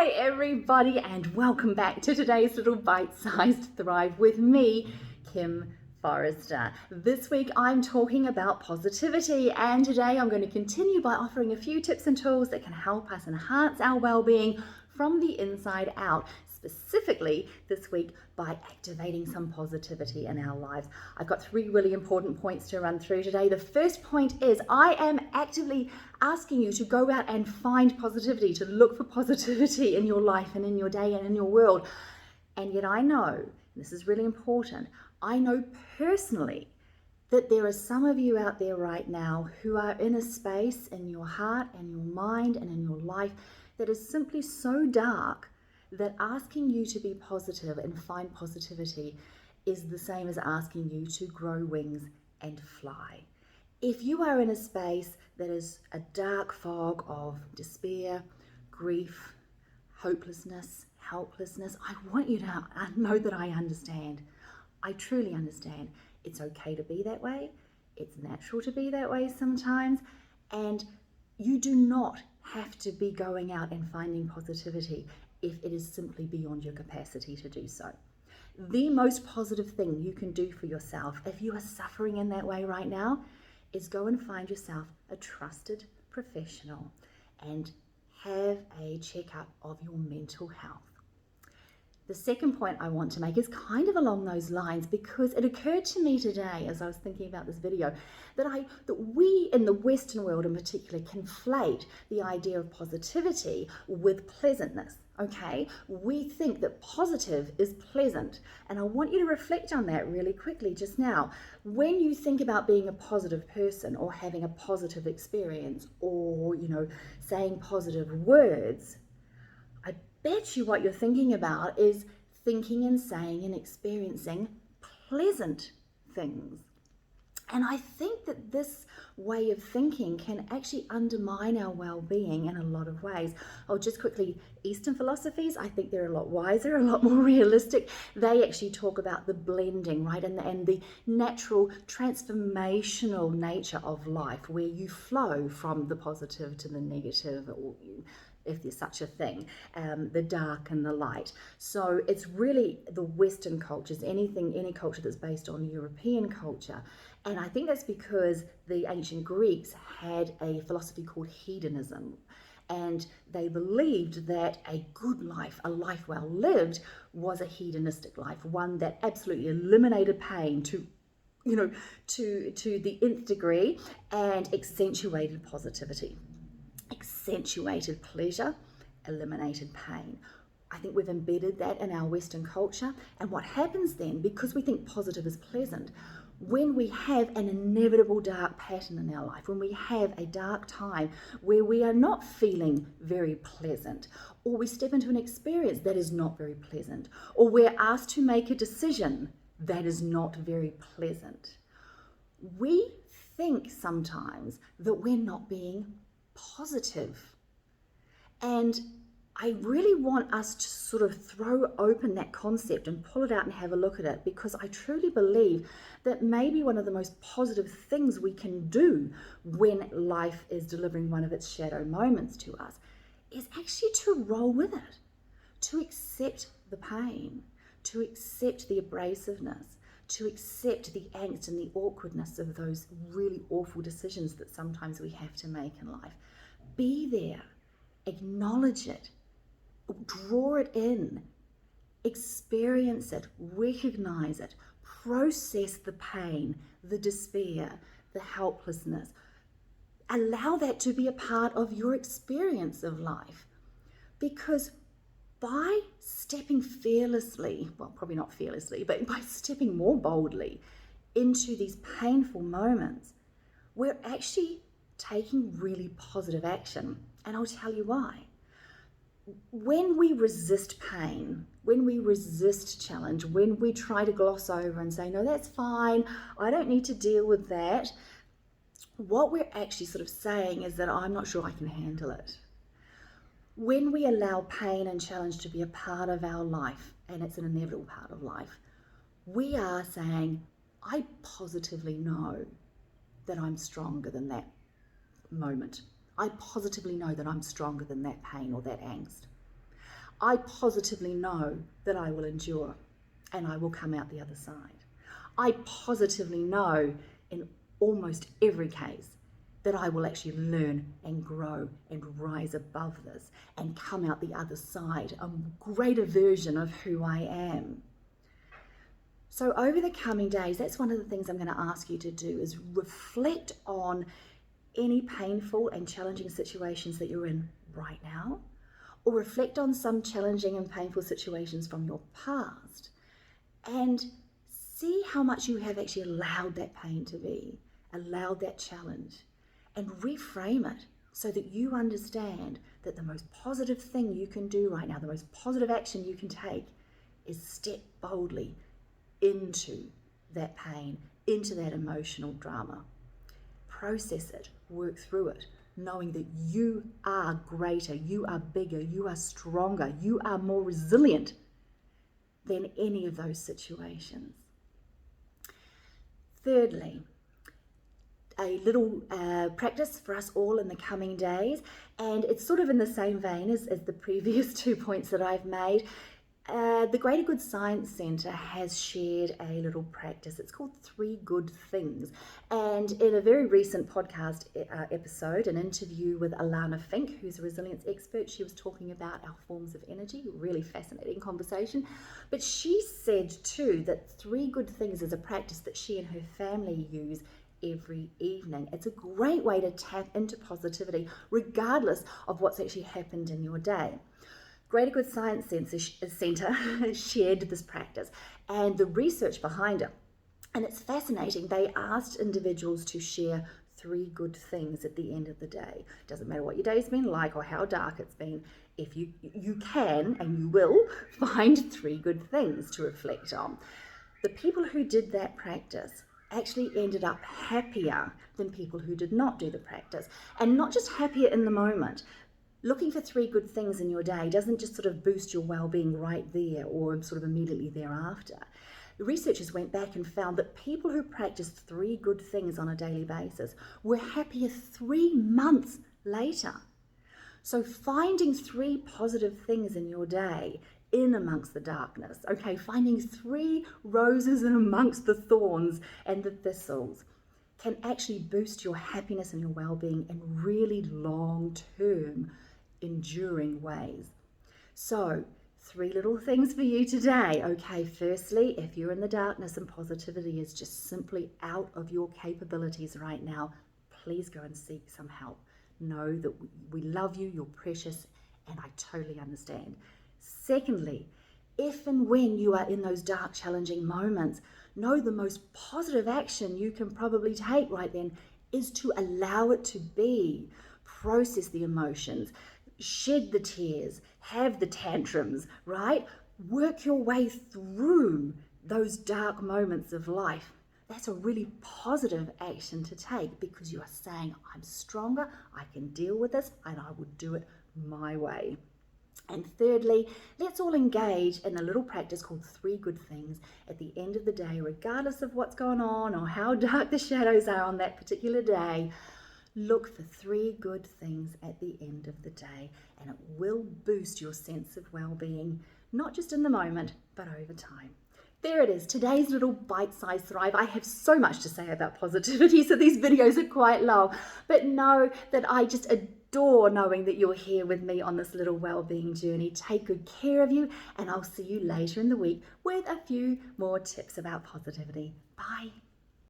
Hi everybody, and welcome back to today's little bite-sized Thrive with me, Kim Forrester. This week I'm talking about positivity, and today I'm going to continue by offering a few tips and tools that can help us enhance our well-being from the inside out, specifically this week by activating some positivity in our lives. I've got 3 really important points to run through today. The first point is I am actively asking you to go out and find positivity, to look for positivity in your life and in your day and in your world. And yet I know, this is really important, I know personally that there are some of you out there right now who are in a space in your heart and your mind and in your life that is simply so dark that asking you to be positive and find positivity is the same as asking you to grow wings and fly. If you are in a space that is a dark fog of despair, grief, hopelessness, helplessness, I want you to know that I understand. I truly understand. It's okay to be that way. It's natural to be that way sometimes. And you do not have to be going out and finding positivity if it is simply beyond your capacity to do so. The most positive thing you can do for yourself, if you are suffering in that way right now, is go and find yourself a trusted professional and have a checkup of your mental health. The second point I want to make is kind of along those lines, because it occurred to me today as I was thinking about this video that we in the Western world in particular conflate the idea of positivity with pleasantness. Okay, we think that positive is pleasant, and I want you to reflect on that really quickly just now. When you think about being a positive person or having a positive experience or, saying positive words, I bet you what you're thinking about is thinking and saying and experiencing pleasant things. And I think that this way of thinking can actually undermine our well-being in a lot of ways. Oh, just quickly, Eastern philosophies, I think they're a lot wiser, a lot more realistic. They actually talk about the blending, right? And the natural transformational nature of life, where you flow from the positive to the negative, or if there's such a thing, the dark and the light. So it's really the Western cultures, any culture that's based on European culture. And I think that's because the ancient Greeks had a philosophy called hedonism. And they believed that a good life, a life well lived, was a hedonistic life, one that absolutely eliminated pain to the nth degree and accentuated positivity. Accentuated pleasure, eliminated pain. I think we've embedded that in our Western culture. And what happens then, because we think positive is pleasant, when we have an inevitable dark pattern in our life, when we have a dark time where we are not feeling very pleasant, or we step into an experience that is not very pleasant, or we're asked to make a decision that is not very pleasant, we think sometimes that we're not being positive. And I really want us to sort of throw open that concept and pull it out and have a look at it, because I truly believe that maybe one of the most positive things we can do when life is delivering one of its shadow moments to us is actually to roll with it, to accept the pain, to accept the abrasiveness, to accept the angst and the awkwardness of those really awful decisions that sometimes we have to make in life. Be there, acknowledge it, draw it in, experience it, recognize it, process the pain, the despair, the helplessness. Allow that to be a part of your experience of life. Because by stepping fearlessly, well, probably not fearlessly, but by stepping more boldly into these painful moments, we're actually taking really positive action. And I'll tell you why. When we resist pain, when we resist challenge, when we try to gloss over and say, no, that's fine, I don't need to deal with that, what we're actually sort of saying is that I'm not sure I can handle it. When we allow pain and challenge to be a part of our life, and it's an inevitable part of life, we are saying, I positively know that I'm stronger than that moment. I positively know that I'm stronger than that pain or that angst. I positively know that I will endure and I will come out the other side. I positively know in almost every case that I will actually learn and grow and rise above this and come out the other side, a greater version of who I am. So over the coming days, that's one of the things I'm going to ask you to do, is reflect on any painful and challenging situations that you're in right now, or reflect on some challenging and painful situations from your past, and see how much you have actually allowed that pain to be, allowed that challenge, and reframe it so that you understand that the most positive thing you can do right now, the most positive action you can take, is step boldly into that pain, into that emotional drama. Process it, work through it, knowing that you are greater, you are bigger, you are stronger, you are more resilient than any of those situations. Thirdly, a little practice for us all in the coming days, and it's sort of in the same vein as the previous 2 points that I've made. The Greater Good Science Centre has shared a little practice. It's called 3 Good Things. And in a very recent podcast episode, an interview with Alana Fink, who's a resilience expert, she was talking about our forms of energy. Really fascinating conversation. But she said too that 3 Good Things is a practice that she and her family use every evening. It's a great way to tap into positivity regardless of what's actually happened in your day. Greater Good Science Centre shared this practice and the research behind it. And it's fascinating. They asked individuals to share 3 good things at the end of the day. Doesn't matter what your day's been like or how dark it's been. If you can and you will find 3 good things to reflect on. The people who did that practice actually ended up happier than people who did not do the practice. And not just happier in the moment. Looking for 3 good things in your day doesn't just sort of boost your well-being right there or sort of immediately thereafter. The researchers went back and found that people who practiced 3 good things on a daily basis were happier 3 months later. So finding 3 positive things in your day in amongst the darkness, okay, finding 3 roses in amongst the thorns and the thistles can actually boost your happiness and your well-being in really long-term, enduring ways. So 3 little things for you today. Okay, firstly, if you're in the darkness and positivity is just simply out of your capabilities right now, please go and seek some help. Know that we love you, you're precious, and I totally understand. Secondly, if and when you are in those dark, challenging moments, know the most positive action you can probably take right then is to allow it to be. Process the emotions, shed the tears, have the tantrums, right? Work your way through those dark moments of life. That's a really positive action to take because you are saying, I'm stronger, I can deal with this, and I will do it my way. And thirdly, let's all engage in a little practice called 3 Good Things at the end of the day, regardless of what's going on or how dark the shadows are on that particular day. Look for 3 good things at the end of the day, and it will boost your sense of well-being, not just in the moment, but over time. There it is, today's little bite-sized thrive. I have so much to say about positivity, so these videos are quite long, but know that I just adore knowing that you're here with me on this little well-being journey. Take good care of you, and I'll see you later in the week with a few more tips about positivity. Bye.